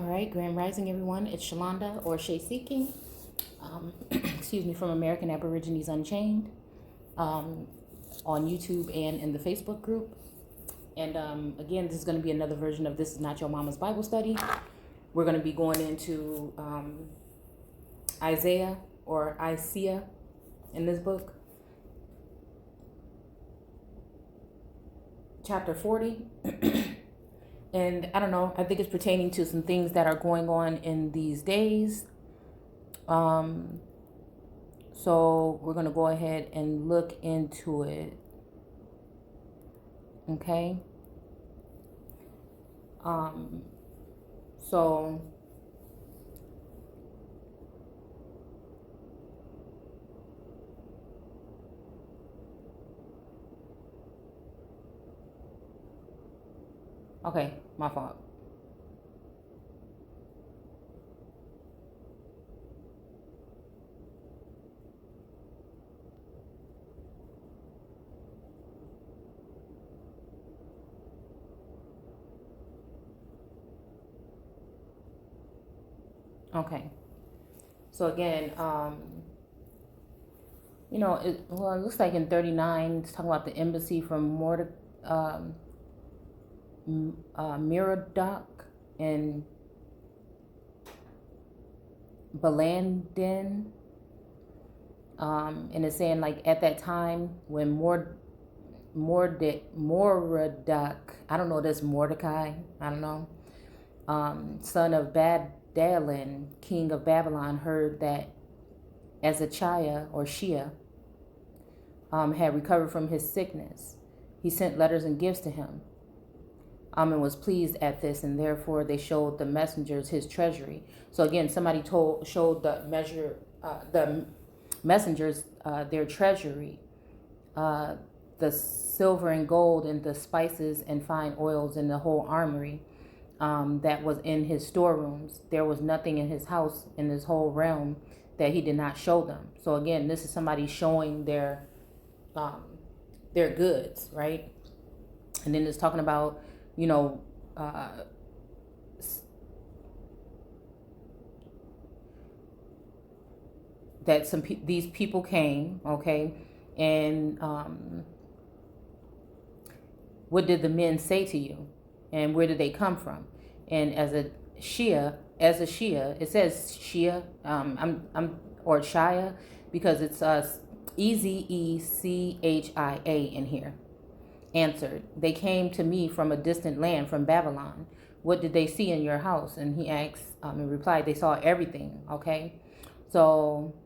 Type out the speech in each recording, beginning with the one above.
All right, Grand Rising, everyone. It's Shalonda or Shay Seeking, excuse me, from American Aborigines Unchained, on YouTube and in the Facebook group. And again, this is going to be another version of This Is Not Your Mama's Bible Study. We're going to be going into Isaiah or ISIAH in this book, chapter 40. And I don't know, I think it's pertaining to some things that are going on in these days. So we're going to go ahead and look into it. Okay. So okay, my fault. Okay. So again, it looks like in 39, it's talking about the embassy from Merodach and Balandin. And it's saying like at that time when Moradach, I don't know, that's Mordecai, I don't know, son of Badalin, king of Babylon, heard that ISIAH or Shia had recovered from his sickness. He sent letters and gifts to him, and was pleased at this, and therefore they showed the messengers his treasury. So again, somebody showed the messengers their treasury, the silver and gold and the spices and fine oils and the whole armory that was in his storerooms. There was nothing in his house, in this whole realm, that he did not show them. So again, this is somebody showing their goods, right? And then it's talking about, that these people came, okay, and what did the men say to you, and where did they come from? And as a Shia, it says Shia, or Shia, because it's Ezechia in here. Answered, they came to me from a distant land, from Babylon. What did they see in your house? And he asked, and replied, they saw everything. Okay, so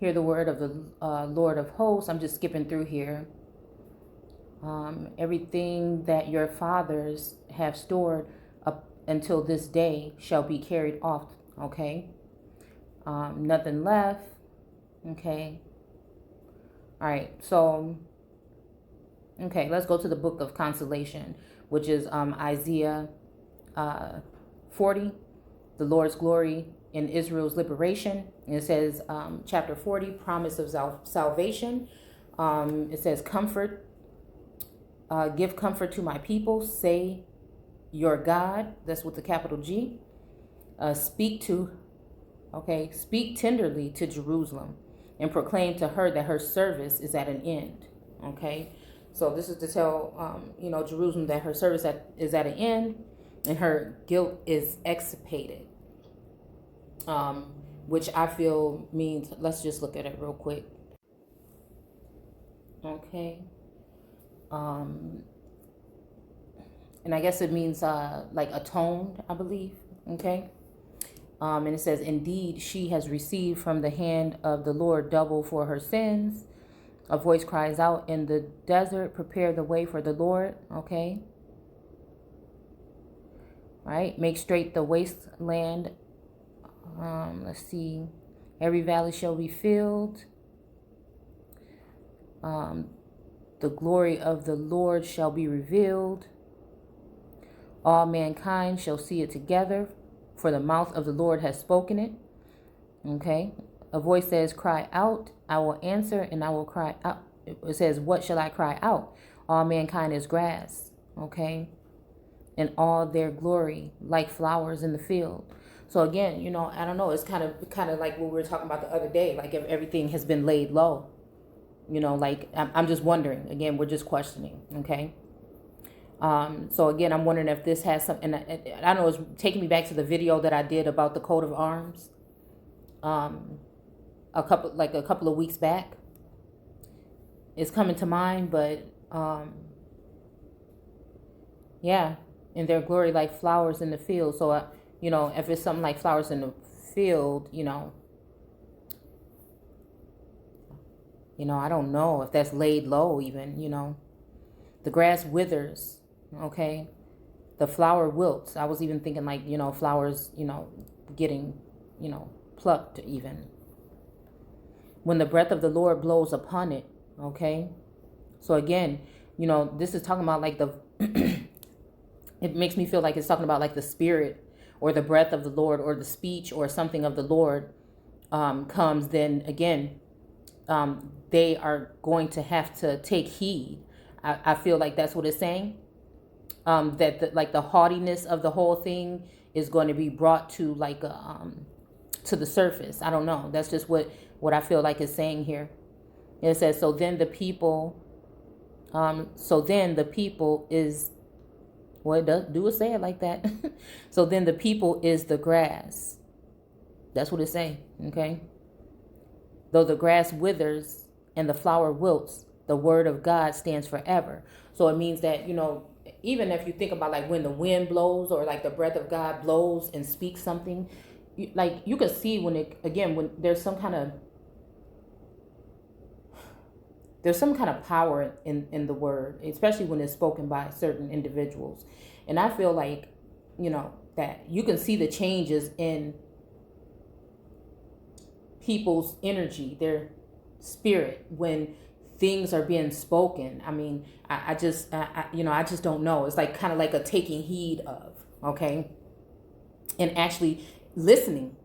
hear the word of the Lord of hosts. I'm just skipping through here. Everything that your fathers have stored up until this day shall be carried off. Okay, nothing left. Okay, all right, so okay, let's go to the book of consolation, which is Isaiah 40, the Lord's glory in Israel's liberation. And it says, chapter 40, promise of salvation. It says, comfort, give comfort to my people, say your God. That's with the capital G. Speak tenderly to Jerusalem and proclaim to her that her service is at an end. Okay. So this is to tell, Jerusalem that her service is at an end and her guilt is expiated, which I feel means, let's just look at it real quick. Okay. And I guess it means like atoned, I believe. Okay. And it says, indeed, she has received from the hand of the Lord double for her sins. A voice cries out in the desert, prepare the way for the Lord. Okay. All right. Make straight the wasteland. Let's see. Every valley shall be filled. The glory of the Lord shall be revealed. All mankind shall see it together, for the mouth of the Lord has spoken it. Okay. A voice says, cry out, I will answer, and I will cry out. It says, what shall I cry out? All mankind is grass. Okay. in all their glory, like flowers in the field. So again, I don't know. It's kind of like what we were talking about the other day. Like if everything has been laid low, like I'm just wondering. Again, we're just questioning. Okay. So again, I'm wondering if this has some, and I don't know, it's taking me back to the video that I did about the coat of arms, a couple of weeks back. It's coming to mind, but yeah, in their glory, like flowers in the field. So if it's something like flowers in the field, I don't know if that's laid low even. The grass withers, okay, the flower wilts. I was even thinking like, flowers, getting, plucked even. When the breath of the Lord blows upon it, okay. So again, this is talking about like it makes me feel like it's talking about like the spirit or the breath of the Lord or the speech or something of the Lord comes, then again, they are going to have to take heed. I feel like that's what it's saying. That like the haughtiness of the whole thing is going to be brought to like to the surface. I don't know. That's just what I feel like it's saying here. It says, so then the people is, well, do it say it like that? So then the people is the grass. That's what it say. Okay. Though the grass withers and the flower wilts, the word of God stands forever. So it means that, even if you think about like when the wind blows or like the breath of God blows and speaks something, you can see when there's some kind of power in the word, especially when it's spoken by certain individuals. And I feel like, that you can see the changes in people's energy, their spirit, when things are being spoken. I mean, I just don't know. It's like kind of like a taking heed of, okay, and actually listening,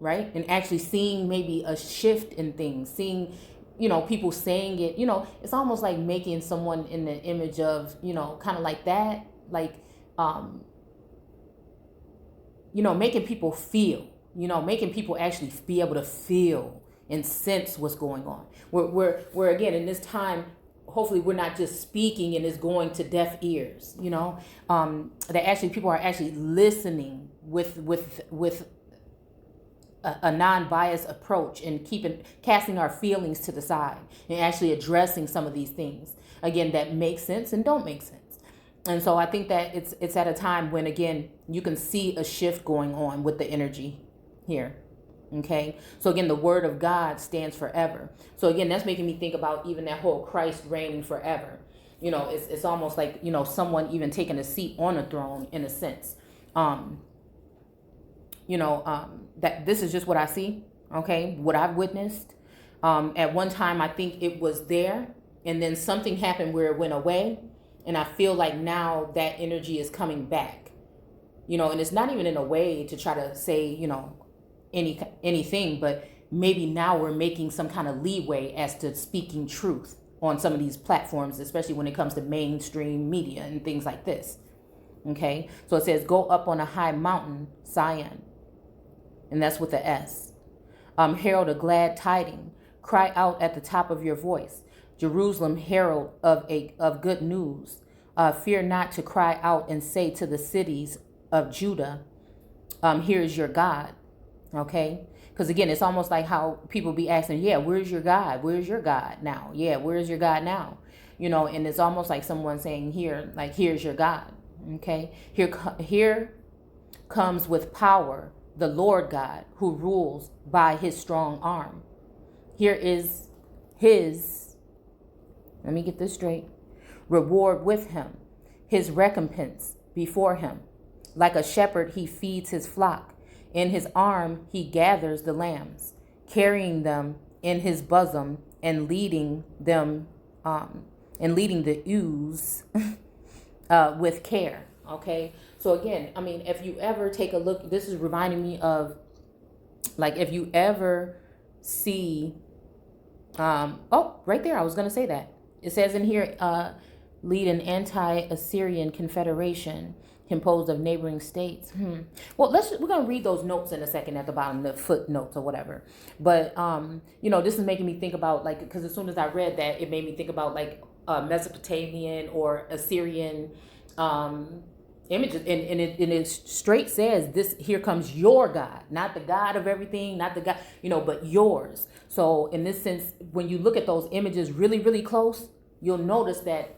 right, and actually seeing maybe a shift in things, seeing, people saying it. It's almost like making someone in the image of, kind of like that, like, making people feel, making people actually be able to feel and sense what's going on. We're again in this time, hopefully we're not just speaking and it's going to deaf ears, that actually people are actually listening with a non-biased approach and casting our feelings to the side and actually addressing some of these things, again, that make sense and don't make sense. And so I think that it's at a time when, again, you can see a shift going on with the energy here. Okay. So again, the word of God stands forever. So again, that's making me think about even that whole Christ reigning forever. It's almost like, someone even taking a seat on a throne in a sense. That this is just what I see. Okay. What I've witnessed. At one time, I think it was there, and then something happened where it went away. And I feel like now that energy is coming back, and it's not even in a way to try to say, anything, but maybe now we're making some kind of leeway as to speaking truth on some of these platforms, especially when it comes to mainstream media and things like this. Okay. So it says, go up on a high mountain, Zion. And that's with the S. Herald a glad tiding. Cry out at the top of your voice. Jerusalem, herald of good news. Fear not to cry out and say to the cities of Judah, here is your God. Okay. Because again, it's almost like how people be asking, yeah, where's your God? Where's your God now? Yeah, where's your God now? And it's almost like someone saying here, like, here's your God. Okay. Here comes with power the Lord God who rules by his strong arm. Here is his, let me get this straight, reward with him, his recompense before him. Like a shepherd, he feeds his flock. In his arm, he gathers the lambs, carrying them in his bosom and leading them, the ewes with care. Okay. So again, I mean, if you ever take a look, this is reminding me of, like, if you ever see, right there, I was going to say that. It says in here, lead an anti-Assyrian confederation. composed of neighboring states. Well, we're gonna read those notes in a second at the bottom, the footnotes or whatever. But this is making me think about, like, because as soon as I read that, it made me think about like Mesopotamian or Assyrian images, and it straight says, this here comes your God, not the God of everything, not the God, but yours. So in this sense, when you look at those images really, really close, you'll notice that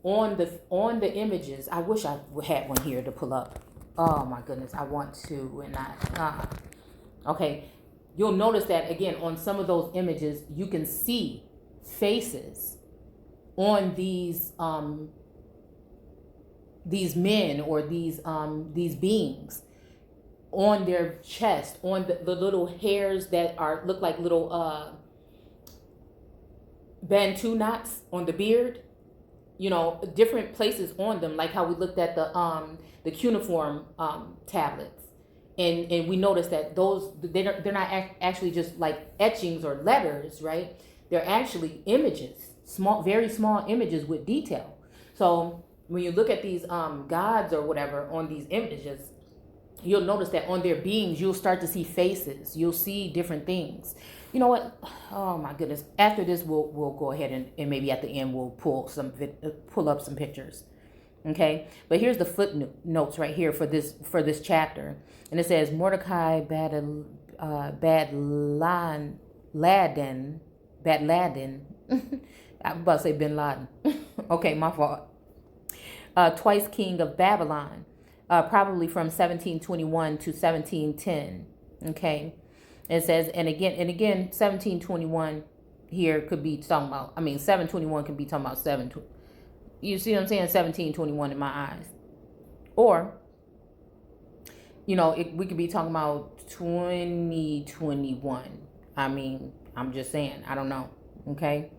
on the images, I wish I had one here to pull up. Oh my goodness, I want to and not. Okay, you'll notice that again on some of those images, you can see faces on these men or these beings, on their chest, on the little hairs that look like little Bantu knots on the beard. Different places on them, like how we looked at the cuneiform tablets, and we noticed that they're not actually just like etchings or letters, right? They're actually images, very small images with detail. So when you look at these gods or whatever on these images, you'll notice that on their beings, you'll start to see faces. You'll see different things. You know what? Oh my goodness. After this, we'll go ahead and maybe at the end we'll pull up some pictures. Okay. But here's the footnotes right here for this chapter, and it says Mordecai Badladin. I'm about to say Bin Laden. Okay, my fault. Twice king of Babylon, probably from 1721 to 1710. Okay. It says, and again, 1721 here could be talking about, 721 could be talking about 720. You see what I'm saying? 1721 in my eyes. Or, we could be talking about 2021. I'm just saying, I don't know. Okay.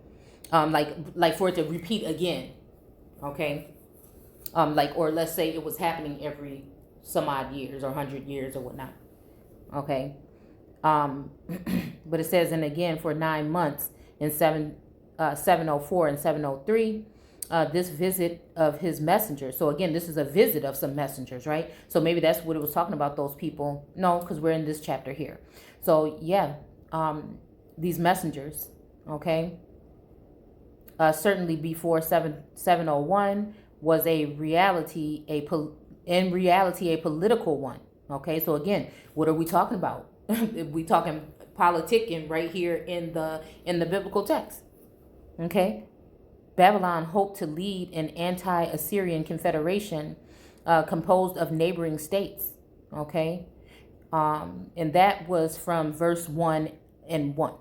Like for it to repeat again. Okay. Or let's say it was happening every some odd years or 100 years or whatnot. Okay. But it says, and again for 9 months in 704 and 703, this visit of his messengers. So again, this is a visit of some messengers, right? So maybe that's what it was talking about, those people. No, because we're in this chapter here. So yeah, these messengers, okay, certainly before 701 was a political one. Okay, so again, what are we talking about? We talking politicking right here in the biblical text. Okay, Babylon hoped to lead an anti-Assyrian confederation composed of neighboring states. Okay, and that was from verse 1 and 1.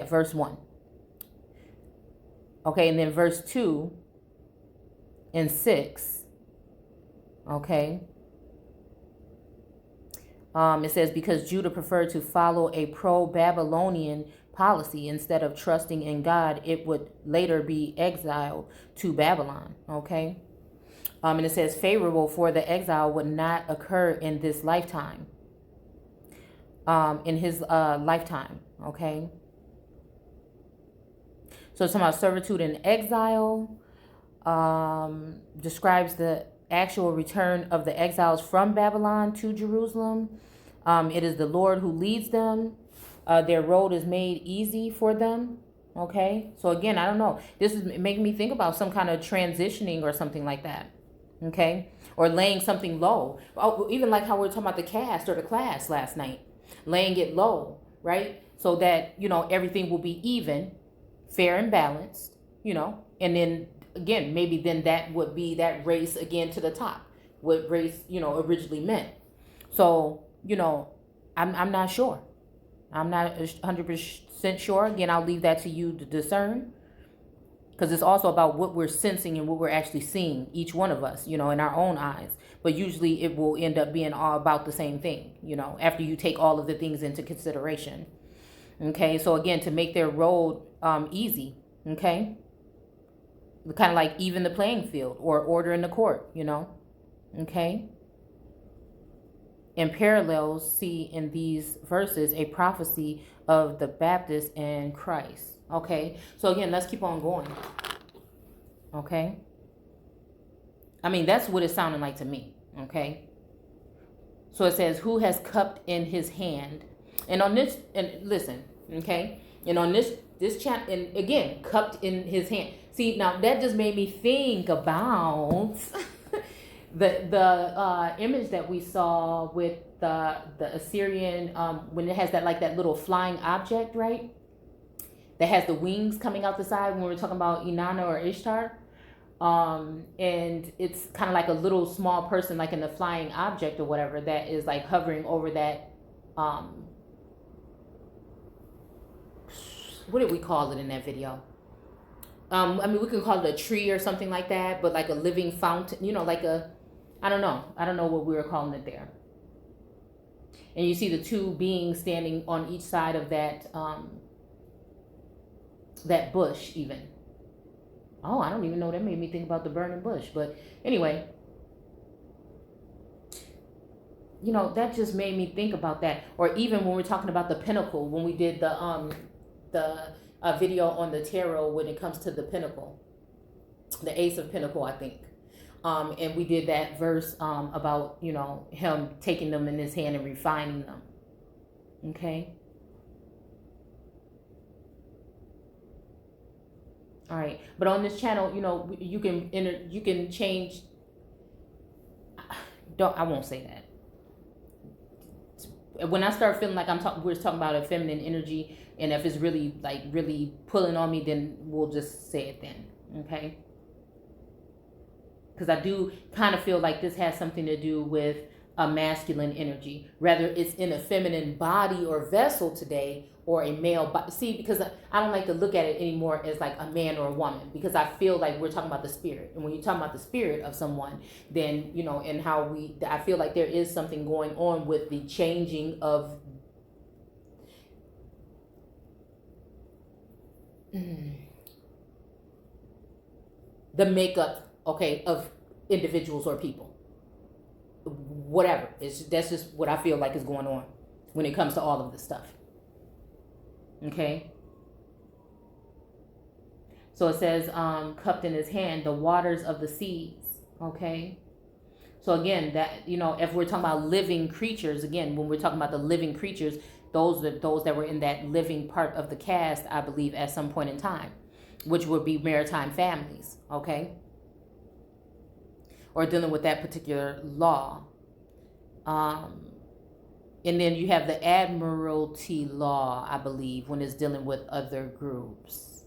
Verse 1. Okay, and then verse 2 and 6. Okay. It says, because Judah preferred to follow a pro-Babylonian policy instead of trusting in God, it would later be exiled to Babylon. Okay. And it says favorable for the exile would not occur in this lifetime. In his lifetime. Okay. So it's talking about servitude and exile. Describes the actual return of the exiles from Babylon to Jerusalem. It is the Lord who leads them. Their road is made easy for them. Okay. So again, I don't know. This is making me think about some kind of transitioning or something like that. Okay. Or laying something low. Oh, even like how we were talking about the cast or the class last night. Laying it low, right? So that, everything will be even, fair and balanced, and then again, maybe then that would be that race again to the top, what race, originally meant. So, I'm not sure. I'm not 100% sure. Again, I'll leave that to you to discern, because it's also about what we're sensing and what we're actually seeing, each one of us, in our own eyes. But usually it will end up being all about the same thing, after you take all of the things into consideration. Okay, so again, to make their road easy, okay? Kind of like even the playing field or order in the court, okay? And parallels see in these verses a prophecy of the Baptist and Christ. Okay, so again, let's keep on going. Okay. I mean, that's what it sounded like to me. Okay. So it says, who has cupped in his hand. And on this, and listen, okay. And on this chapter, and again, cupped in his hand. See, now that just made me think about the image that we saw with the Assyrian, when it has that little flying object, right? That has the wings coming out the side when we were talking about Inanna or Ishtar. And it's kind of like a little small person, like in the flying object or whatever, that is like hovering over that, what did we call it in that video? I mean, we can call it a tree or something like that, but like a living fountain, like I don't know what we were calling it there. And you see the two beings standing on each side of that, that bush even. Oh, I don't even know. That made me think about the burning bush. But anyway, that just made me think about that. Or even when we're talking about the pinnacle, when we did the video on the tarot when it comes to the pinnacle, the Ace of Pinnacle, I think. And we did that verse about, him taking them in his hand and refining them. Okay. All right, but on this channel, you can change. I won't say that. When I start feeling like we're talking about a feminine energy, and if it's really pulling on me, then we'll just say it then, okay? Because I do kind of feel like this has something to do with a masculine energy, rather it's in a feminine body or vessel today, or a male body. See, because I don't like to look at it anymore as like a man or a woman, because I feel like we're talking about the spirit. And when you're talking about the spirit of someone, then, and how I feel like there is something going on with the changing of the makeup, okay, of individuals or people. Whatever. That's just what I feel like is going on when it comes to all of this stuff. Okay. So it says, cupped in his hand, the waters of the seas. Okay. So again, that, if we're talking about living creatures, again, when we're talking about the living creatures, those that were in that living part of the cast, I believe, at some point in time, which would be maritime families. Okay. Or dealing with that particular law. And then you have the admiralty law, I believe, when it's dealing with other groups.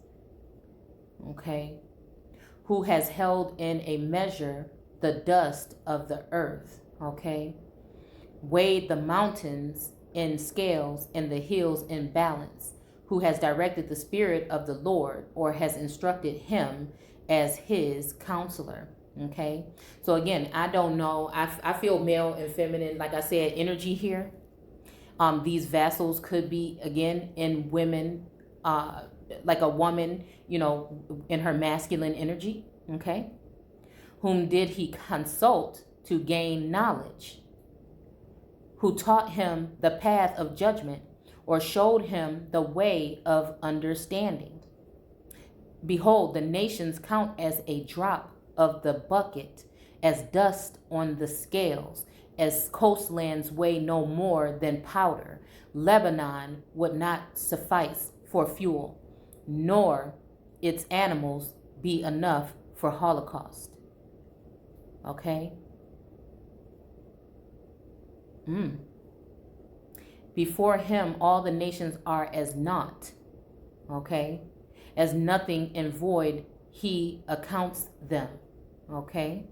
Okay. Who has held in a measure the dust of the earth. Okay. Weighed the mountains in scales and the hills in balance. Who has directed the spirit of the Lord, or has instructed him as his counselor. Okay. So again, I don't know. I feel male and feminine, like I said, energy here. These vessels could be, again, in women, like a woman, in her masculine energy. Okay. Whom did he consult to gain knowledge? Who taught him the path of judgment, or showed him the way of understanding? Behold, the nations count as a drop of the bucket, as dust on the scales, as coastlands weigh no more than powder. Lebanon would not suffice for fuel, nor its animals be enough for holocaust. Okay? Before him, all the nations are as naught. Okay? As nothing and void, he accounts them. Okay?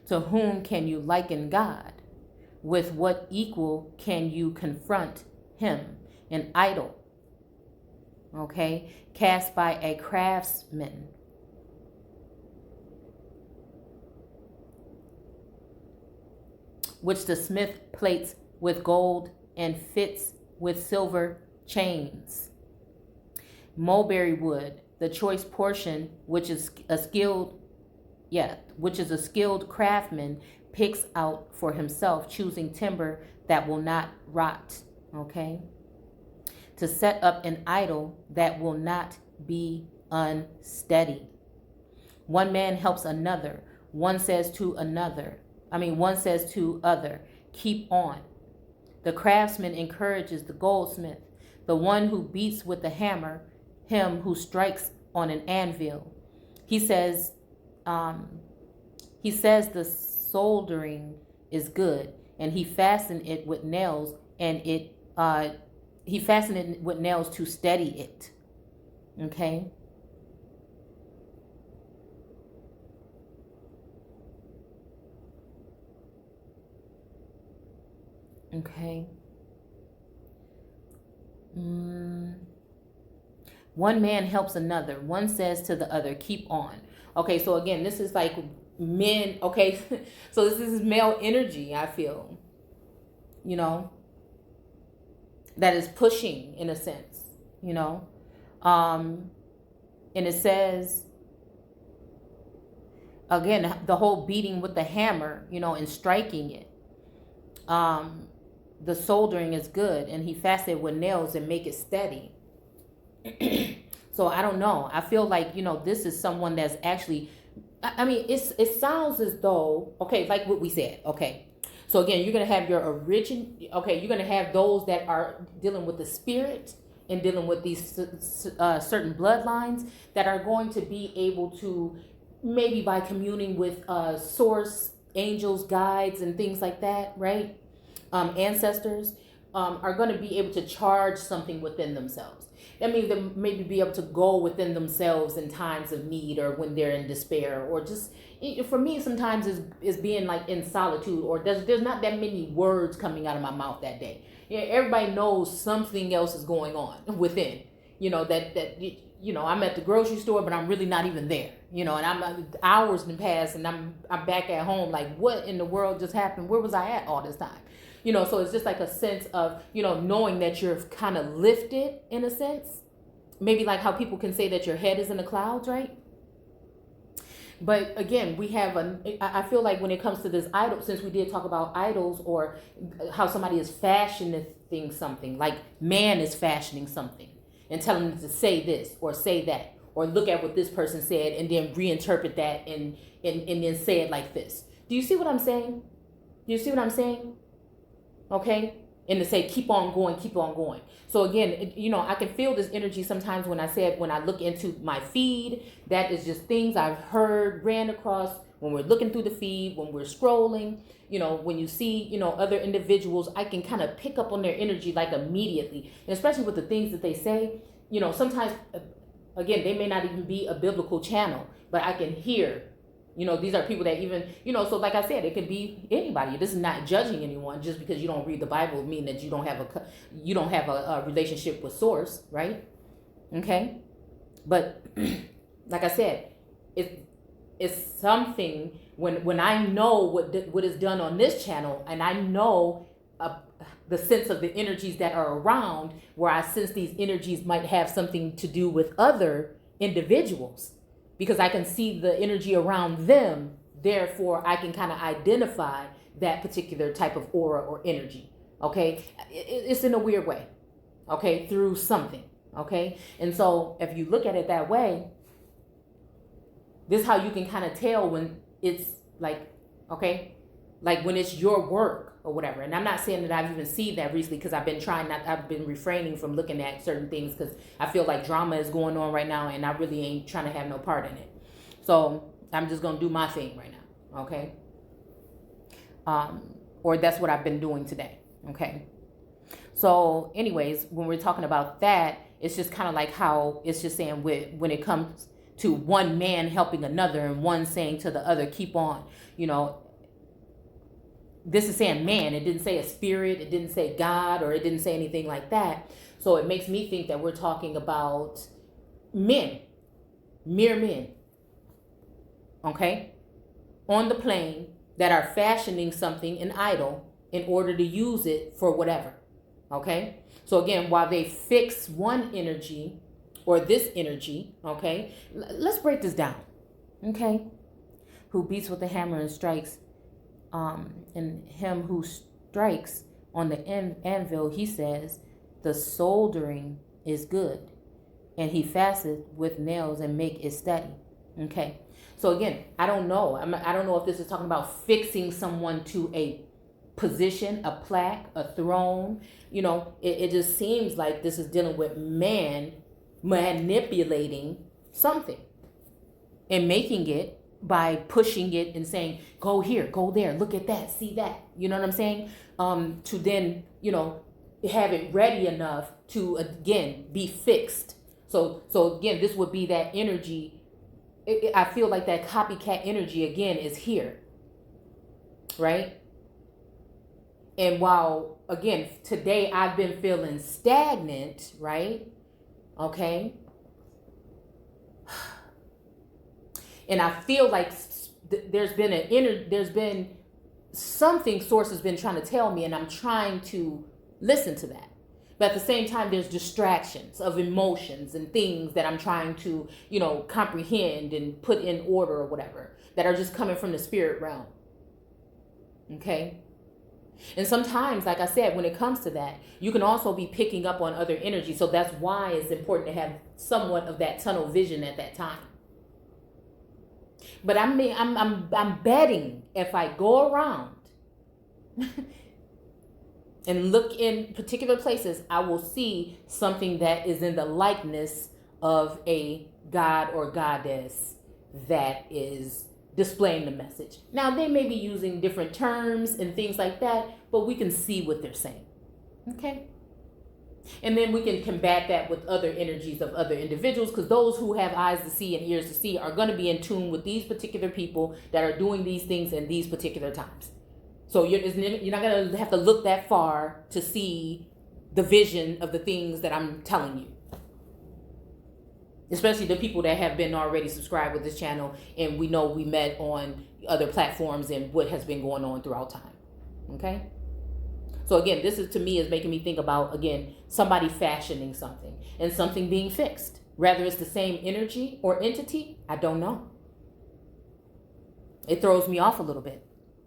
To whom can you liken God? With what equal can you confront him? An idol, okay, cast by a craftsman. Which the smith plates with gold and fits with silver chains. Mulberry wood, the choice portion, which is a skilled craftsman picks out for himself, choosing timber that will not rot. Okay. to set up an idol that will not be unsteady. One man helps another. One says to other, keep on. The craftsman encourages the goldsmith. The one who beats with the hammer, him who strikes on an anvil. He says the soldering is good, and he fastened it with nails, and he fastened it with nails to steady it. Okay. Okay. One man helps another. One says to the other, keep on. Okay, so again, this is like men. Okay, so this is male energy, I feel, that is pushing in a sense, and it says, again, the whole beating with the hammer, and striking it. The soldering is good, and he fastened it with nails and make it steady. So I don't know. I feel like, this is someone that's actually, it sounds as though, okay, like what we said, okay. So again, you're going to have you're going to have those that are dealing with the spirit and dealing with these certain bloodlines that are going to be able to, maybe by communing with source, angels, guides, and things like that, right? Ancestors, are going to be able to charge something within themselves. That means they maybe be able to go within themselves in times of need, or when they're in despair, or just, for me, sometimes is being like in solitude, or there's not that many words coming out of my mouth that day. Everybody knows something else is going on within, I'm at the grocery store, but I'm really not even there, and I'm hours in the past, and I'm back at home, like, what in the world just happened? Where was I at all this time? So it's just like a sense of, knowing that you're kind of lifted in a sense. Maybe like how people can say that your head is in the clouds, right? But again, I feel like when it comes to this idol, since we did talk about idols, or how somebody is fashioning something, like man is fashioning something and telling them to say this or say that, or look at what this person said and then reinterpret that and then say it like this. Do you see what I'm saying? Okay, and to say keep on going. So again, I can feel this energy sometimes when I look into my feed. That is just things I've heard, ran across when we're looking through the feed, when we're scrolling. When you see other individuals, I can kind of pick up on their energy like immediately, and especially with the things that they say. Sometimes, again, they may not even be a biblical channel, but I can hear. These are people that even, so like I said, it could be anybody. This is not judging anyone. Just because you don't read the Bible mean that you don't have a relationship with source, right? Okay. But like I said, it's something when I know what is done on this channel, and I know the sense of the energies that are around, where I sense these energies might have something to do with other individuals. Because I can see the energy around them, therefore I can kind of identify that particular type of aura or energy, okay? It's in a weird way, okay, through something, okay? And so if you look at it that way, this is how you can kind of tell when it's like, okay, like when it's your work or whatever. And I'm not saying that I've even seen that recently, because I've been refraining from looking at certain things, because I feel like drama is going on right now, and I really ain't trying to have no part in it. So I'm just going to do my thing right now. Okay. Or that's what I've been doing today. Okay. So anyways, when we're talking about that, it's just kind of like how it's just saying when it comes to one man helping another, and one saying to the other, keep on, this is saying man. It didn't say a spirit. It didn't say God, or it didn't say anything like that. So it makes me think that we're talking about men, mere men, okay, on the plane, that are fashioning something, an idol, in order to use it for whatever, okay? So again, while they fix one energy, or this energy, okay, let's break this down, okay? Who beats with the hammer and strikes, and him who strikes on the anvil, he says, the soldering is good, and he fasteth with nails and make it steady. Okay. So again, I don't know. I don't know if this is talking about fixing someone to a position, a plaque, a throne. It just seems like this is dealing with man manipulating something and making it by pushing it and saying, go here, go there, look at that, see that. You know what I'm saying? To then, have it ready enough to, again, be fixed. So again, this would be that energy. I feel like that copycat energy, again, is here. Right? And while, again, today I've been feeling stagnant, right? Okay. And I feel like there's been something source has been trying to tell me, and I'm trying to listen to that. But at the same time, there's distractions of emotions and things that I'm trying to, comprehend and put in order or whatever, that are just coming from the spirit realm. Okay. And sometimes, like I said, when it comes to that, you can also be picking up on other energy. So that's why it's important to have somewhat of that tunnel vision at that time. But I'm betting if I go around and look in particular places, I will see something that is in the likeness of a god or goddess that is displaying the message. Now, they may be using different terms and things like that, but we can see what they're saying. Okay? And then we can combat that with other energies of other individuals, because those who have eyes to see and ears to see are going to be in tune with these particular people that are doing these things in these particular times. So you're not going to have to look that far to see the vision of the things that I'm telling you. Especially the people that have been already subscribed with this channel, and we know we met on other platforms and what has been going on throughout time. Okay? So again, this is, to me, is making me think about, again, somebody fashioning something and something being fixed. Whether it's the same energy or entity, I don't know. It throws me off a little bit.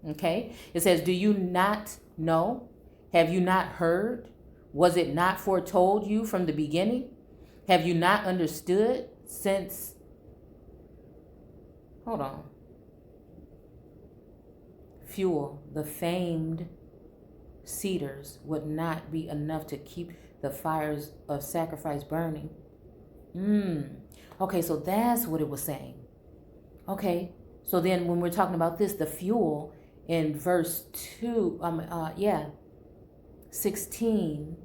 Okay? It says, do you not know? Have you not heard? Was it not foretold you from the beginning? Have you not understood since... Hold on. Fuel, the famed cedars, would not be enough to keep the fires of sacrifice burning. Okay, so that's what it was saying. Okay, so then when we're talking about this, the fuel in verse 16,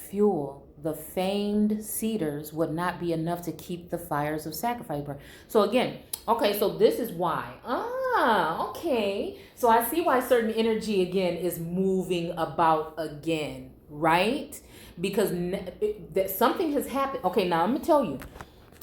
fuel, the famed cedars would not be enough to keep the fires of sacrifice burning. So again, okay, so this is why. Okay. So I see why certain energy, again, is moving about again, right? Because something has happened. Okay, now I'm going to tell you.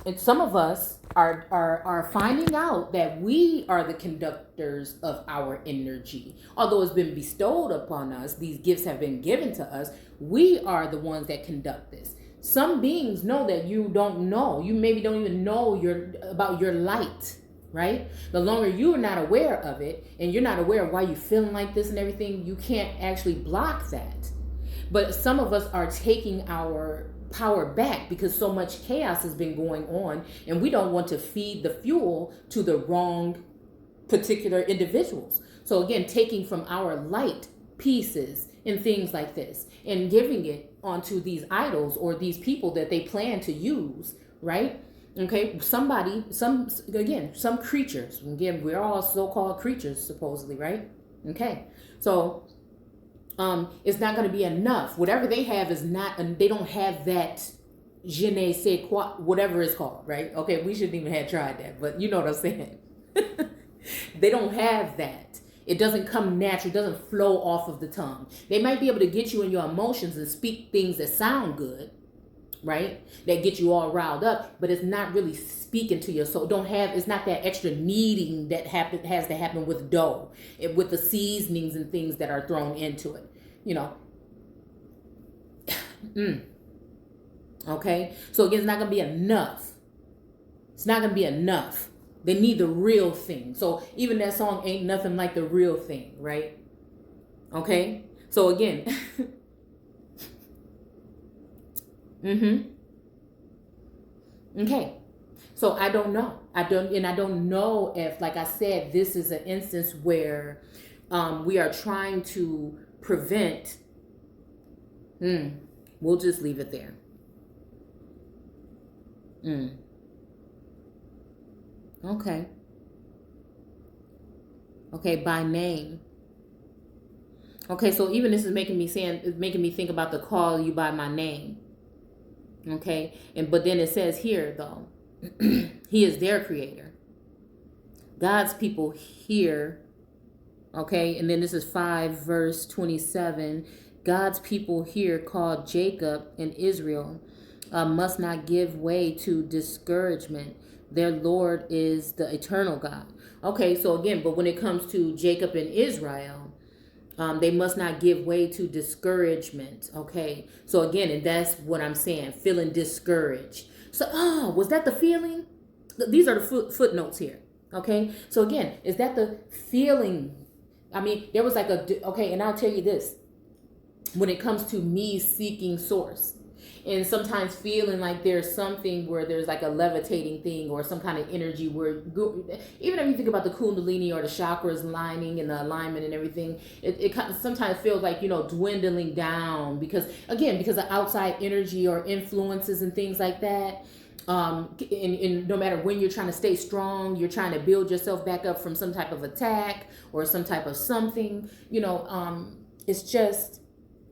And some of us are finding out that we are the conductors of our energy. Although it's been bestowed upon us, these gifts have been given to us, we are the ones that conduct this. Some beings know that you don't know. You maybe don't even know about your light, right? The longer you are not aware of it, and you're not aware of why you're feeling like this and everything, you can't actually block that. But some of us are taking our power back because so much chaos has been going on, and we don't want to feed the fuel to the wrong particular individuals. So again, taking from our light pieces and things like this and giving it onto these idols or these people that they plan to use, right? Okay, some creatures. Again, we're all so-called creatures, supposedly, right? Okay, so it's not going to be enough. Whatever they have is not, and they don't have that je ne sais quoi, whatever it's called, right? Okay, we shouldn't even have tried that, but you know what I'm saying. They don't have that. It doesn't come natural. It doesn't flow off of the tongue. They might be able to get you in your emotions and speak things that sound good, right? That get you all riled up, but it's not really speaking to your soul. It's not that extra kneading that has to happen with dough, with the seasonings and things that are thrown into it, Okay, so again, it's not gonna be enough. It's not gonna be enough. They need the real thing. So even that song ain't nothing like the real thing, right? Okay, so again, Mm-hmm. Okay. So I don't know. I don't know if, like I said, this is an instance where we are trying to prevent. We'll just leave it there. Okay. Okay, by name. Okay, so even this is making me think about the call you by my name. Okay, but then it says here though, he is their creator. God's people here. Okay, and then this is 5 verse 27. God's people here, called Jacob and Israel, must not give way to discouragement. Their Lord is the eternal God. Okay, so again, but when it comes to Jacob and Israel, they must not give way to discouragement. Okay, so again, and that's what I'm saying, feeling discouraged. So, was that the feeling? These are the footnotes here. Okay, so again, is that the feeling? I mean, there was like okay, and I'll tell you this. When it comes to me seeking source, and sometimes feeling like there's something where there's like a levitating thing or some kind of energy where, even if you think about the kundalini or the chakras lining and the alignment and everything, it sometimes feels like, dwindling down because of outside energy or influences and things like that. And no matter when you're trying to stay strong, you're trying to build yourself back up from some type of attack or some type of something, it's just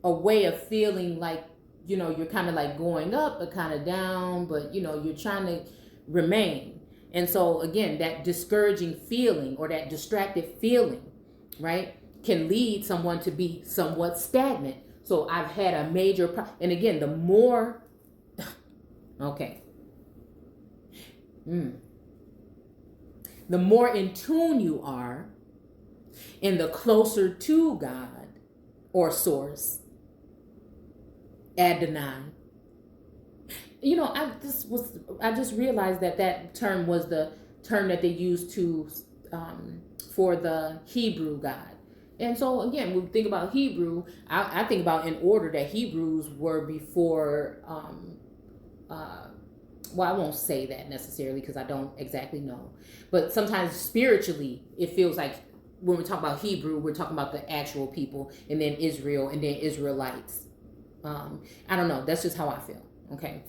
a way of feeling like, you're kind of like going up but kind of down, but you're trying to remain. And so again, that discouraging feeling or that distracted feeling, right, can lead someone to be somewhat stagnant. So I've had a major and again, the more okay, the more in tune you are and the closer to God or source, Adonai. I just realized that term was the term that they used for the Hebrew God. And so again, when we think about Hebrew, I think about in order that Hebrews were before, well, I won't say that necessarily because I don't exactly know. But sometimes spiritually, it feels like when we talk about Hebrew, we're talking about the actual people, and then Israel, and then Israelites. I don't know. That's just how I feel. Okay.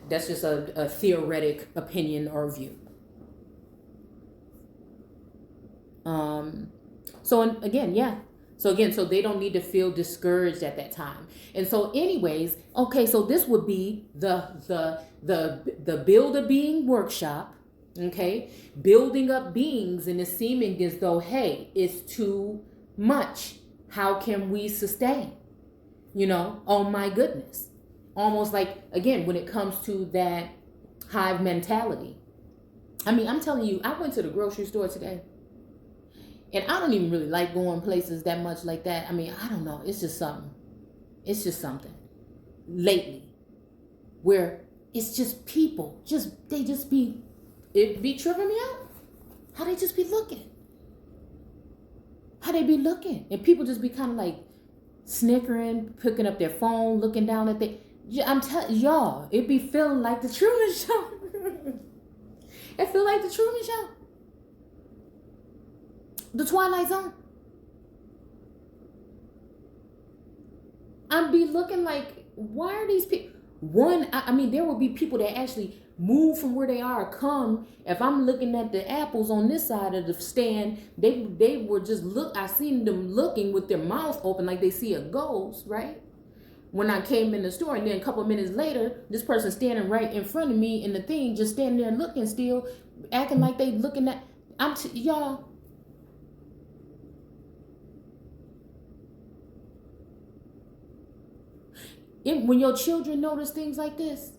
That's just a theoretic opinion or view. So again, yeah. So they don't need to feel discouraged at that time. And so anyways, okay, so this would be the build a being workshop. Okay. Building up beings, and it's seeming as though, hey, it's too much. How can we sustain? Oh my goodness. Almost like, again, when it comes to that hive mentality. I mean, I'm telling you, I went to the grocery store today. And I don't even really like going places that much like that. I mean, I don't know. It's just something. Lately. Where it's just people. It be tripping me out. How they just be looking. And people just be kind of like snickering, picking up their phone, looking down at I'm telling y'all, it be feeling like the Truman Show. It feel like the Truman Show. The Twilight Zone. I'd be looking like, why are these people? I mean, there will be people that actually move from where they are, come. If I'm looking at the apples on this side of the stand, they were just I seen them looking with their mouth open like they see a ghost, right? When I came in the store, and then a couple of minutes later, this person standing right in front of me in the thing, just standing there looking still, acting like they looking at, y'all. When your children notice things like this,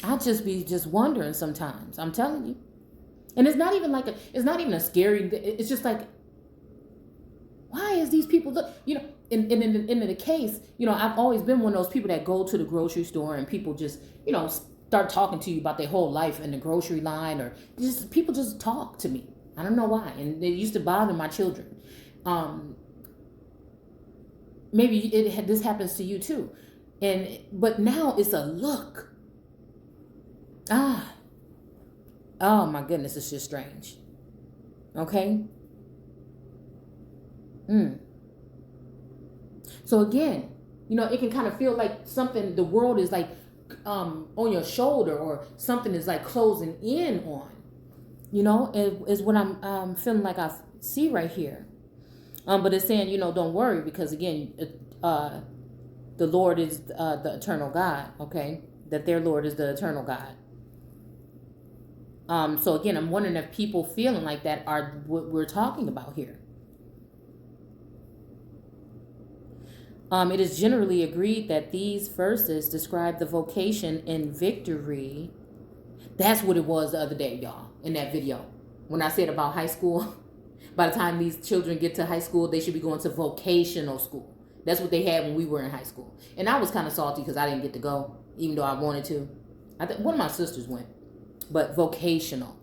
I just wondering sometimes. I'm telling you. And it's not even a scary, it's just like, why is these people look, in the case, I've always been one of those people that go to the grocery store and people just, start talking to you about their whole life in the grocery line, or just people just talk to me. I don't know why. And it used to bother my children. Maybe this happens to you too. But now it's a look. Oh my goodness, it's just strange. Okay. So again, it can kind of feel like something, the world is like on your shoulder, or something is like closing in on, is what I'm feeling like I see right here. But it's saying, don't worry, because again, the Lord is the eternal God, okay? That their Lord is the eternal God. So again, I'm wondering if people feeling like that are what we're talking about here. It is generally agreed that these verses describe the vocation and victory. That's what it was the other day, y'all, in that video. When I said about high school, by the time these children get to high school, they should be going to vocational school. That's what they had when we were in high school. And I was kind of salty because I didn't get to go, even though I wanted to. One of my sisters went, but vocational.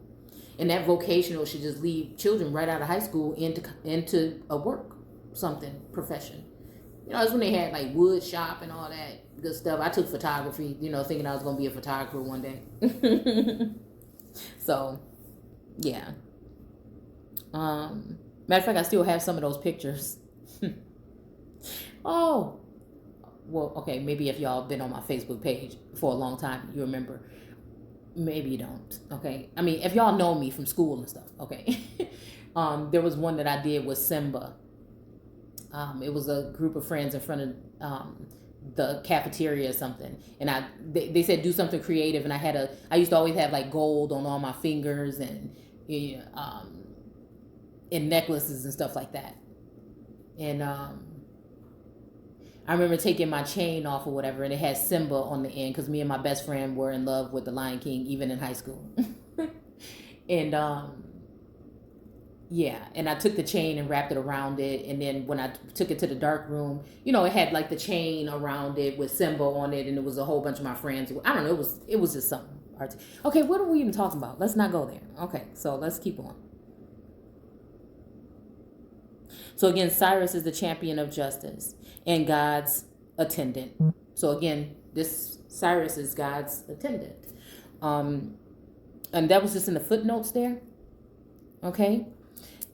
And that vocational should just leave children right out of high school into a work, something, profession. It's when they had like wood shop and all that good stuff. I took photography, thinking I was going to be a photographer one day. So, yeah. Matter of fact, I still have some of those pictures. Oh, well, okay. Maybe if y'all been on my Facebook page for a long time, you remember. Maybe you don't. Okay. I mean, if y'all know me from school and stuff. Okay. There was one that I did with Simba. It was a group of friends in front of the cafeteria or something, and they said do something creative, and I used to always have like gold on all my fingers and necklaces and stuff like that. And I remember taking my chain off or whatever, and it had Simba on the end because me and my best friend were in love with the Lion King even in high school. And yeah, and I took the chain and wrapped it around it, and then when I took it to the dark room, it had like the chain around it with Simba on it, and it was a whole bunch of my friends. I don't know, it was just something. Okay, what are we even talking about? Let's not go there. Okay, so let's keep on. So again, Cyrus is the champion of justice and God's attendant. So again, this Cyrus is God's attendant. And that was just in the footnotes there. Okay.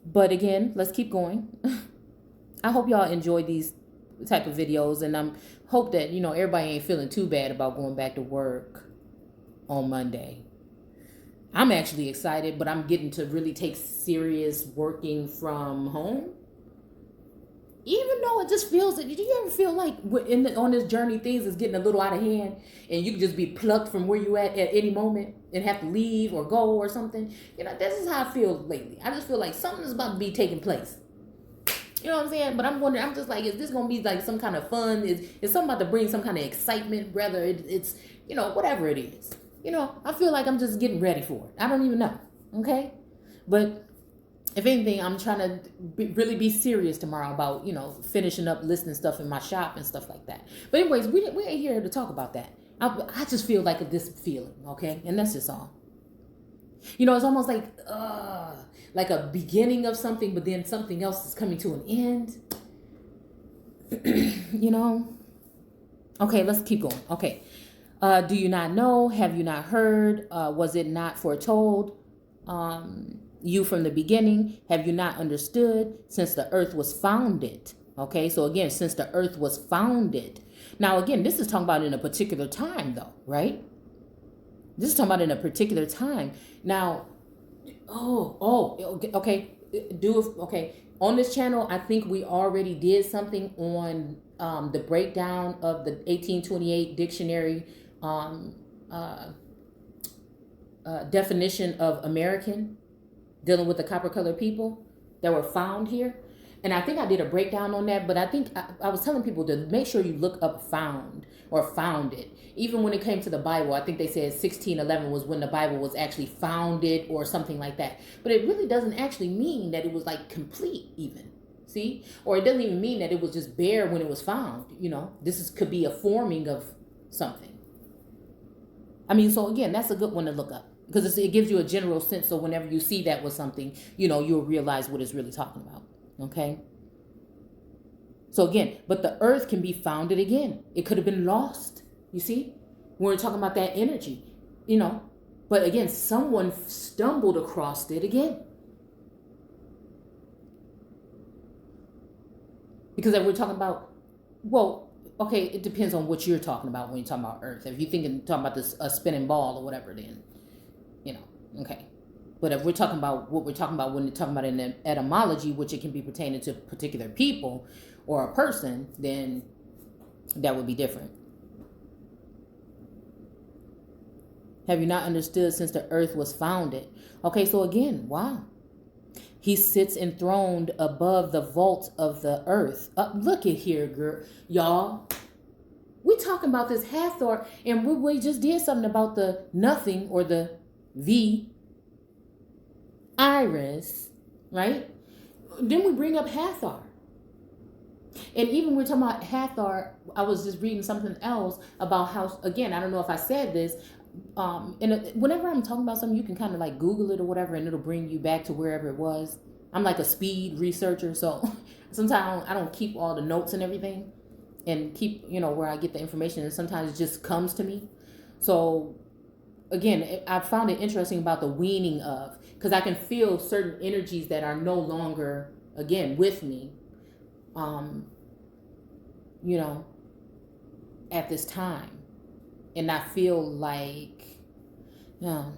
But again, let's keep going. I hope y'all enjoy these type of videos, and I hope that, everybody ain't feeling too bad about going back to work on Monday. I'm actually excited, but I'm getting to really take serious working from home. Even though it just feels, do you ever feel like on this journey things is getting a little out of hand, and you can just be plucked from where you at any moment and have to leave or go or something? This is how I feel lately. I just feel like something is about to be taking place. You know what I'm saying? But I'm wondering, I'm just like, is this going to be like some kind of fun? Is something about to bring some kind of excitement? Whether it's, whatever it is. I feel like I'm just getting ready for it. I don't even know. Okay? But if anything, I'm trying to really be serious tomorrow about, finishing up listing stuff in my shop and stuff like that. But anyways, we ain't here to talk about that. I just feel like this feeling, okay? And that's just all. It's almost like a beginning of something, but then something else is coming to an end. Okay, let's keep going. Okay. Do you not know? Have you not heard? Was it not foretold? You from the beginning? Have you not understood? Since the earth was founded. Okay, so again, since the earth was founded. Now again, this is talking about in a particular time though, right? This is talking about in a particular time. Now, okay. On this channel, I think we already did something on the breakdown of the 1828 dictionary definition of American, dealing with the copper colored people that were found here. And I think I did a breakdown on that, but I think I was telling people to make sure you look up found or founded. Even when it came to the Bible, I think they said 1611 was when the Bible was actually founded or something like that. But it really doesn't actually mean that it was like complete even. See? Or it doesn't even mean that it was just bare when it was found. This could be a forming of something. I mean, so again, that's a good one to look up. because it gives you a general sense. So whenever you see that with something, you'll realize what it's really talking about. Okay. So again, but the earth can be founded again. It could have been lost. You see, we're talking about that energy, but again, someone stumbled across it again. Because we're talking about, well, okay, it depends on what you're talking about when you're talking about earth. If you're talking about this a spinning ball or whatever, then, okay. But if we're talking about what we're talking about when we're talking about in etymology, which it can be pertaining to particular people or a person, then that would be different. Have you not understood since the earth was founded? Okay, so again, wow. He sits enthroned above the vault of the earth. Look at here, girl. Y'all. We talking about this Hathor, and we just did something about the nothing or the iris, right? Then we bring up Hathor. And even we're talking about Hathor, I was just reading something else about how, again, I don't know if I said this, and whenever I'm talking about something, you can kind of like Google it or whatever, and it'll bring you back to wherever it was. I'm like a speed researcher, so sometimes I don't keep all the notes and everything, and keep where I get the information, and sometimes it just comes to me. So again, I found it interesting about the weaning of, because I can feel certain energies that are no longer again with me, at this time. And I feel like, I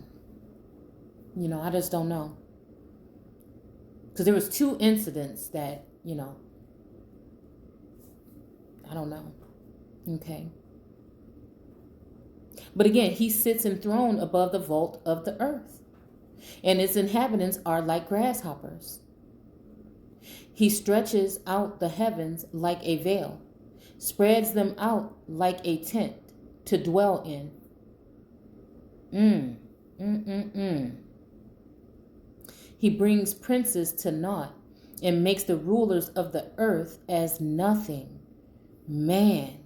just don't know. Because there was 2 incidents that, I don't know. Okay. But again, he sits enthroned above the vault of the earth, and its inhabitants are like grasshoppers. He stretches out the heavens like a veil, spreads them out like a tent to dwell in. He brings princes to naught and makes the rulers of the earth as nothing. Man,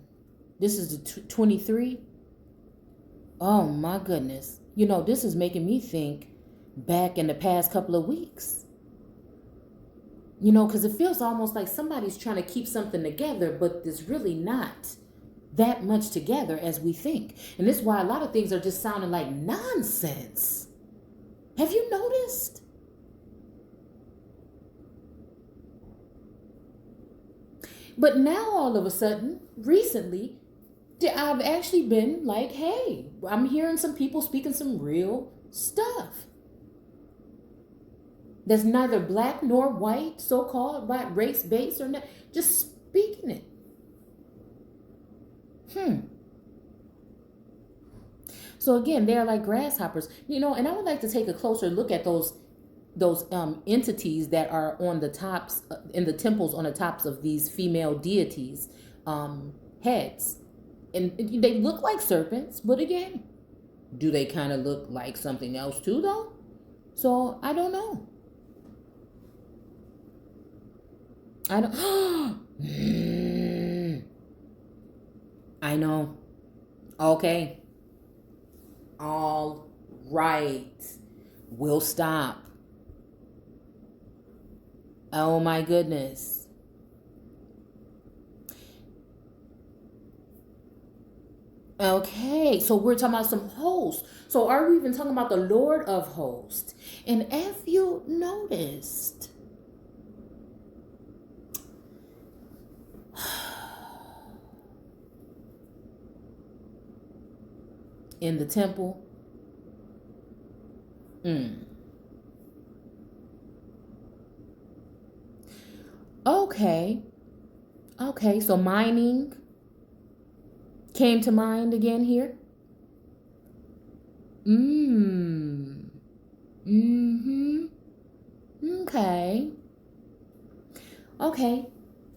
this is the 23. Oh my goodness. This is making me think back in the past couple of weeks. Because it feels almost like somebody's trying to keep something together, but it's really not that much together as we think. And this is why a lot of things are just sounding like nonsense. Have you noticed? But now all of a sudden, recently, I've actually been like, hey, I'm hearing some people speaking some real stuff. That's neither black nor white, so-called, by race-based or not, just speaking it. So again, they're like grasshoppers, and I would like to take a closer look at those entities that are on the tops, in the temples on the tops of these female deities' heads. And they look like serpents, but again, do they kind of look like something else too, though? So I don't know. I know. Okay. All right. We'll stop. Oh my goodness. Okay, so we're talking about some hosts. So are we even talking about the Lord of hosts? And if you noticed, in the temple, okay, so mining came to mind again here. Okay.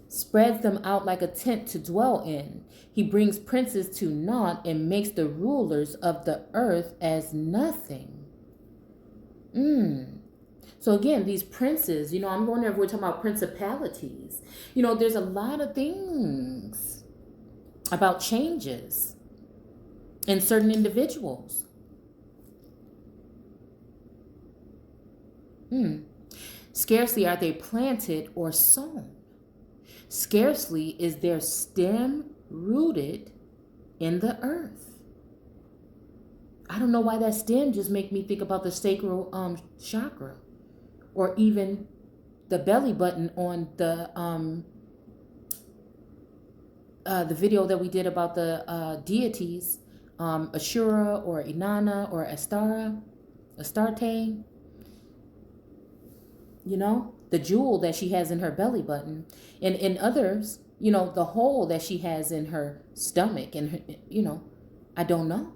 Spreads them out like a tent to dwell in. He brings princes to naught and makes the rulers of the earth as nothing. So again, these princes, I'm wondering if we're talking about principalities. There's a lot of things about changes in certain individuals. Scarcely are they planted or sown. Scarcely is their stem rooted in the earth. I don't know why that stem just make me think about the sacral chakra, or even the belly button on the video that we did about the deities, Ashura or Inanna or Astarte. You know, the jewel that she has in her belly button, and in others, you know, the hole that she has in her stomach, and her, you know, I don't know.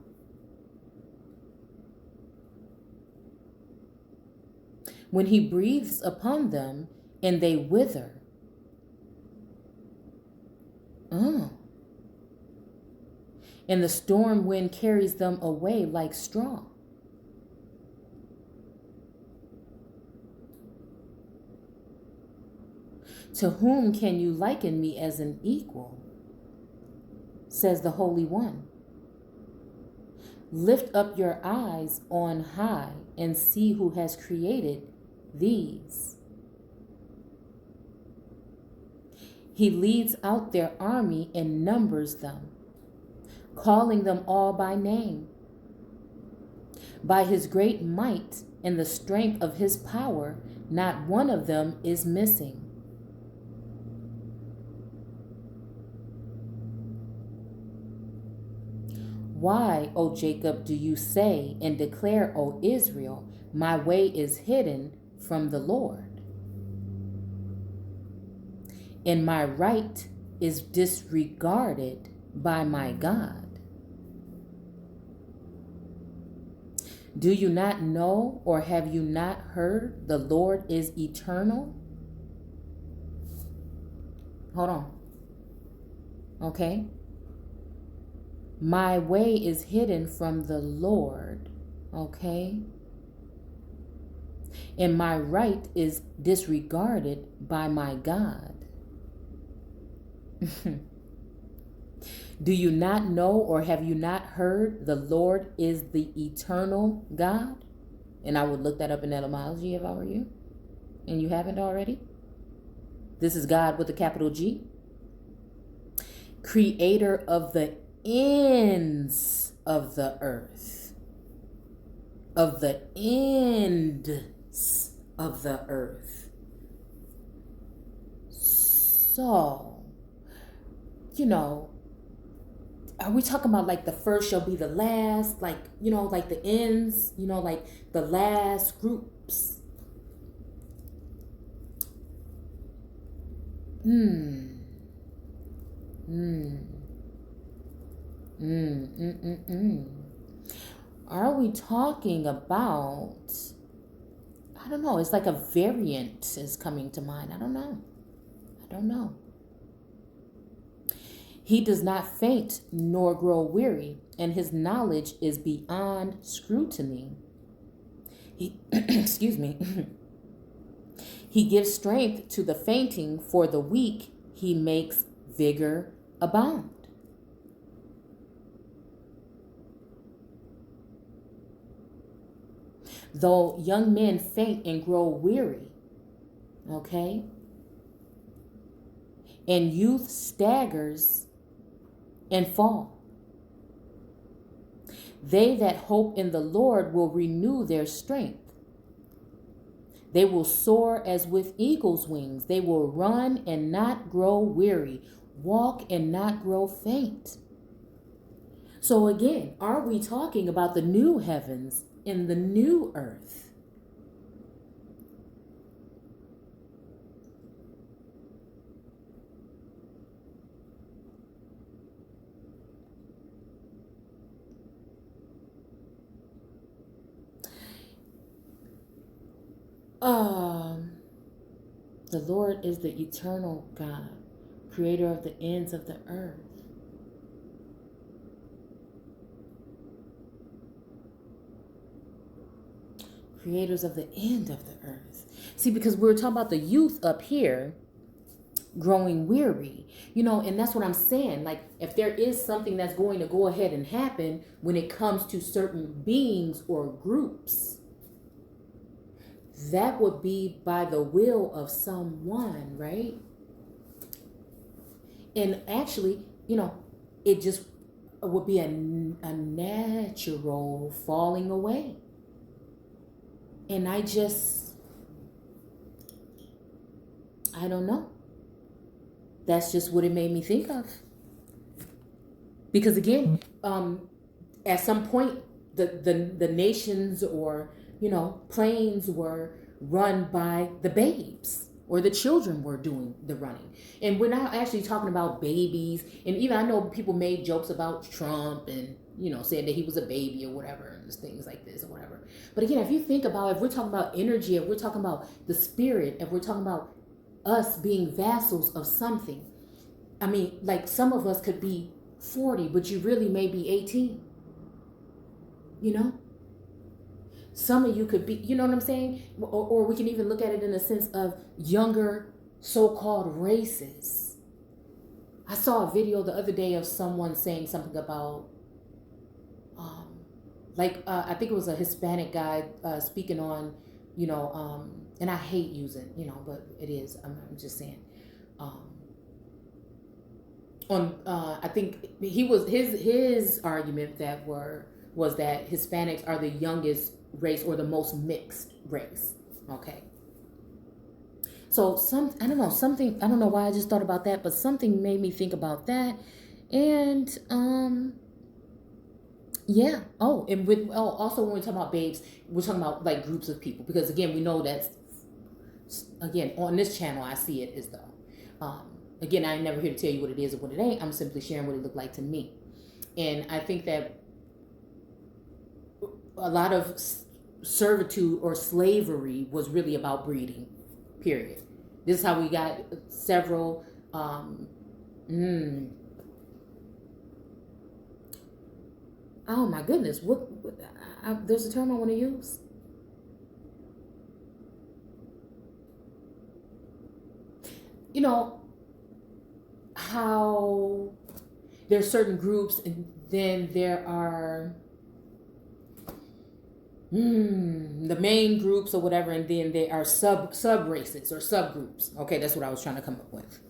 When he breathes upon them and they wither. And the storm wind carries them away like straw. To whom can you liken me as an equal? Says the Holy One. Lift up your eyes on high and see who has created these. He leads out their army and numbers them, calling them all by name. By his great might and the strength of his power, not one of them is missing. Why, O Jacob, do you say and declare, O Israel, my way is hidden from the Lord, and my right is disregarded by my God? Do you not know, or have you not heard, the Lord is eternal? Hold on. Okay. My way is hidden from the Lord, okay? And my right is disregarded by my God. Do you not know, or have you not heard, the Lord is the eternal God? And I would look that up in etymology if I were you, and you haven't already. This is God with a capital G. Creator of the ends of the earth. Of the ends of the earth. So, you know, are we talking about like the first shall be the last? Like, you know, like the ends, you know, like the last groups. Are we talking about, I don't know, it's like a variant is coming to mind. I don't know. He does not faint nor grow weary, and his knowledge is beyond scrutiny. Excuse me. He gives strength to the fainting, for the weak he makes vigor abound. Though young men faint and grow weary, okay? And youth staggers and fall. They that hope in the Lord will renew their strength. They will soar as with eagle's wings. They will run and not grow weary, walk and not grow faint. So again, are we talking about the new heavens in the new earth? The Lord is the eternal God, creator of the ends of the earth. Creators of the end of the earth. See, because we're talking about the youth up here growing weary, you know, and that's what I'm saying. Like, if there is something that's going to go ahead and happen when it comes to certain beings or groups, that would be by the will of someone, right? And actually, it just would be a natural falling away. And I don't know. That's just what it made me think of. Because again, at some point, the nations or, planes were run by the babes, or the children were doing the running. And we're not actually talking about babies. And even I know people made jokes about Trump and, said that he was a baby or whatever, and things like this or whatever. But again, if you think about, if we're talking about energy, if we're talking about the spirit, if we're talking about us being vassals of something, I mean, like some of us could be 40, but you really may be 18. Some of you could be, you know what I'm saying? Or we can even look at it in a sense of younger so-called races. I saw a video the other day of someone saying something about, I think it was a Hispanic guy speaking on, and I hate using, but it is, I'm just saying, I think his argument was that Hispanics are the youngest race or the most mixed race. Okay. So I don't know why I just thought about that, but something made me think about that. And yeah. Oh, and also when we're talking about babes, we're talking about like groups of people, because again, we know that, again, on this channel I see it as though again, I'm never here to tell you what it is or what it ain't. I'm simply sharing what it looked like to me. And I think that a lot of servitude or slavery was really about breeding, period. This is how we got several, oh my goodness, there's a term I want to use. How there's certain groups, and then there are the main groups or whatever, and then there are sub races or subgroups. Okay, that's what I was trying to come up with.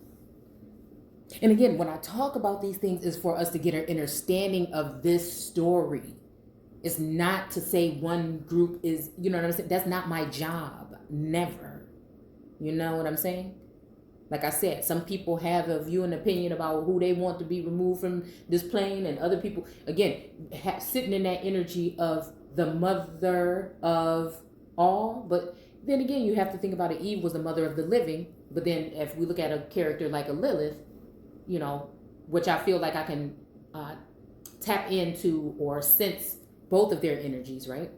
And again, when I talk about these things, is for us to get an understanding of this story. It's not to say one group is, you know what I'm saying? That's not my job. Never. You know what I'm saying? Like I said, some people have a view and opinion about who they want to be removed from this plane, and other people, again, sitting in that energy of the mother of all. But then again, you have to think about it. Eve was the mother of the living. But then if we look at a character like a Lilith, which I feel like I can tap into or sense both of their energies, right?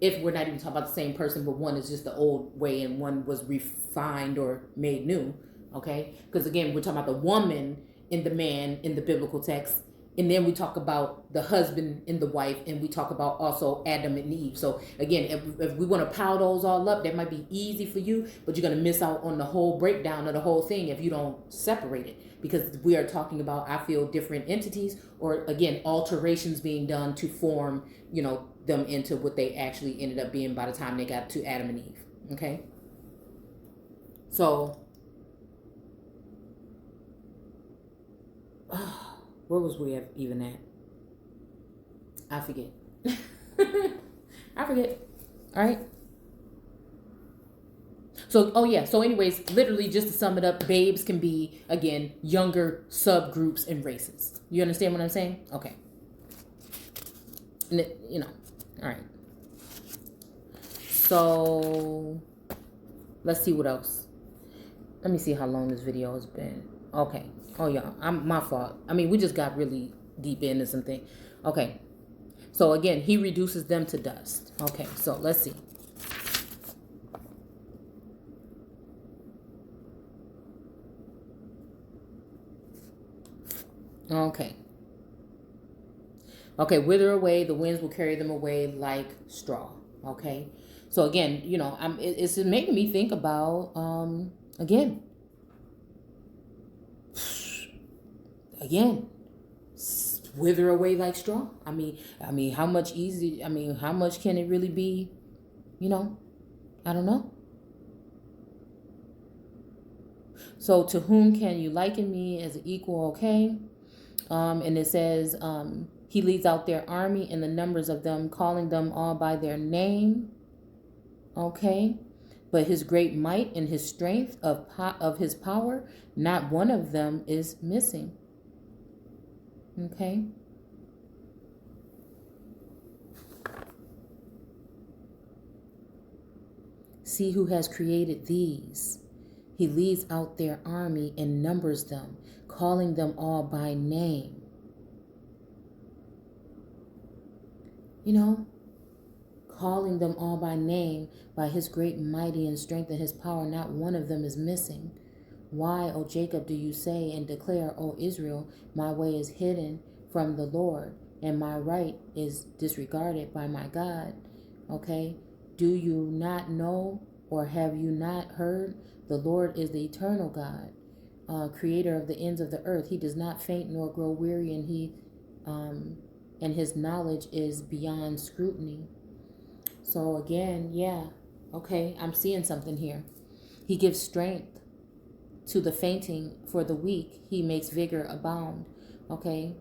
If we're not even talking about the same person, but one is just the old way and one was refined or made new, okay? Because again, we're talking about the woman and the man in the biblical text, and then we talk about the husband and the wife, and we talk about also Adam and Eve. So again, if we want to pile those all up, that might be easy for you, but you're going to miss out on the whole breakdown of the whole thing if you don't separate it, because we are talking about, I feel, different entities, or again, alterations being done to form, them into what they actually ended up being by the time they got to Adam and Eve. Okay? So, where was we even at? I forget. I forget. All right. So, So anyways, literally just to sum it up, babes can be, again, younger subgroups and races. You understand what I'm saying? Okay. And all right. So, let's see what else. Let me see how long this video has been. Okay. Oh, yeah. My fault. I mean, we just got really deep into something. Okay. So, again, he reduces them to dust. Okay. So, let's see. Okay. Okay, wither away, the winds will carry them away like straw. Okay. So again, it's making me think about, again, wither away like straw. I mean, how much can it really be, I don't know. So to whom can you liken me as an equal? Okay. And it says, he leads out their army and the numbers of them, calling them all by their name. Okay. But his great might and his strength of his power, not one of them is missing. Okay. See who has created these. He leads out their army and numbers them, calling them all by name. You know, calling them all by name, by his great mighty and strength and his power, not one of them is missing. Why, O Jacob, do you say and declare, O Israel, my way is hidden from the Lord, and my right is disregarded by my God? Okay, do you not know, or have you not heard? The Lord is the eternal God, creator of the ends of the earth. He does not faint nor grow weary, and his knowledge is beyond scrutiny. So again, yeah, okay, I'm seeing something here. He gives strength to the fainting, for the weak he makes vigor abound. Okay.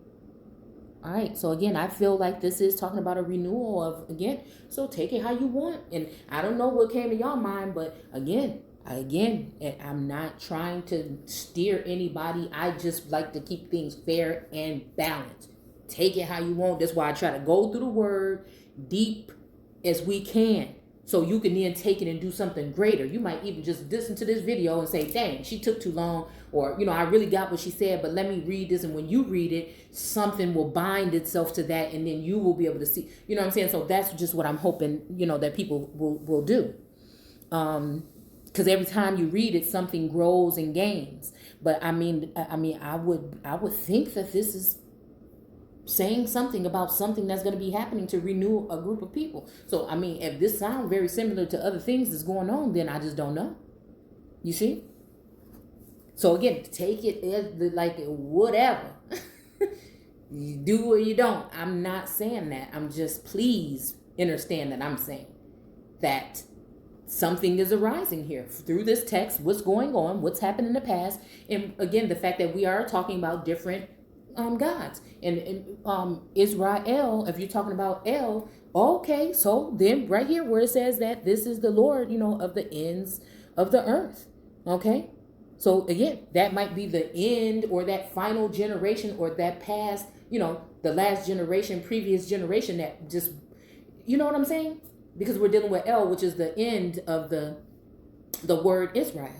All right. So again, I feel like this is talking about a renewal of, again, so take it how you want. And I don't know what came to y'all mind, but again, I'm not trying to steer anybody. I just like to keep things fair and balanced. Take it how you want. That's why I try to go through the word deep as we can, so you can then take it and do something greater. You might even just listen to this video and say, dang, she took too long, or, you know, I really got what she said, but let me read this. And when you read it, something will bind itself to that, and then you will be able to see, you know what I'm saying? So that's just what I'm hoping, you know, that people will do. Because every time you read it, something grows and gains. But I would think that this is saying something about something that's going to be happening to renew a group of people. So, I mean, if this sounds very similar to other things that's going on, then I just don't know. You see? So again, take it as like whatever. You do or you don't. I'm not saying that. I'm just, please understand that I'm saying that something is arising here through this text. What's going on? What's happened in the past? And again, the fact that we are talking about different gods, and Israel, if you're talking about El, okay, so then right here where it says that this is the Lord, you know, of the ends of the earth. Okay, so again, that might be the end, or that final generation, or that past, you know, the last generation, previous generation, that just, you know what I'm saying? Because we're dealing with El, which is the end of the word Israel.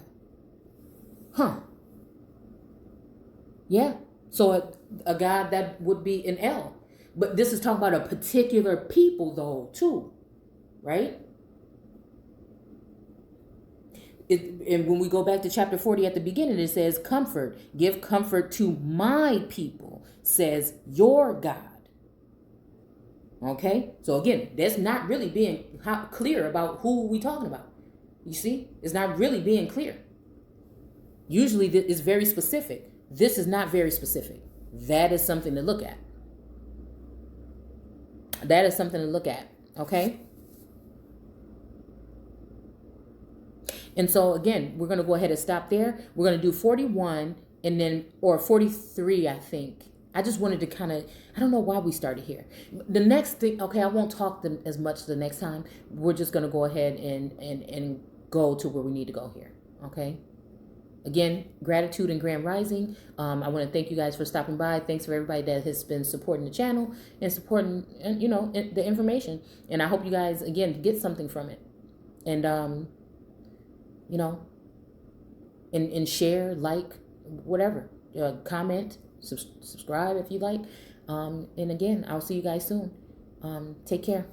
Yeah. So a God that would be an El. But this is talking about a particular people, though, too. Right? And when we go back to chapter 40 at the beginning, it says, comfort, give comfort to my people, says your God. Okay? So again, that's not really being clear about who we talking about. You see? It's not really being clear. Usually it's very specific. This is not very specific. That is something to look at. That is something to look at. Okay? And so again, we're going to go ahead and stop there. We're going to do 41 and then, or 43, I think. I just wanted to kind of, I don't know why we started here. The next thing, okay, I won't talk as much the next time. We're just going to go ahead and go to where we need to go here. Okay? Again, gratitude and grand rising. I want to thank you guys for stopping by. Thanks for everybody that has been supporting the channel and supporting, you know, the information. And I hope you guys, again, get something from it. And, you know, and share, like, whatever. Comment, subscribe if you like. And again, I'll see you guys soon. Take care.